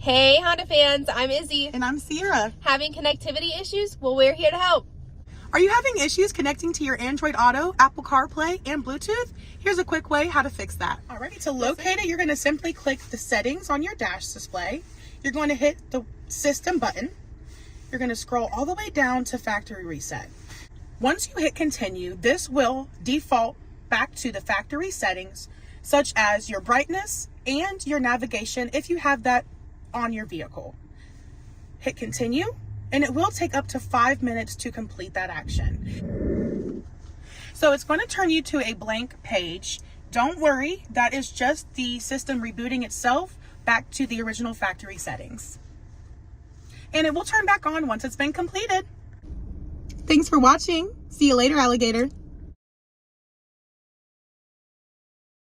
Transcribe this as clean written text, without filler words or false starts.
Hey Honda fans, I'm Izzy. And I'm Sierra. Having connectivity issues? Well, we're here to help. Are you having issues connecting to your Android Auto, Apple CarPlay, and Bluetooth? Here's a quick way how to fix that. Alrighty, to locate it, you're going to simply click the settings on your dash display. You're going to hit the system button. You're going to scroll all the way down to factory reset. Once you hit continue, this will default back to the factory settings, such as your brightness and your navigation if you have that on your vehicle. Hit continue, and it will take up to 5 minutes to complete that action. So it's going to turn you to a blank page. Don't worry, that is just the system rebooting itself back to the original factory settings. And it will turn back on once it's been completed. Thanks for watching. See you later, alligator.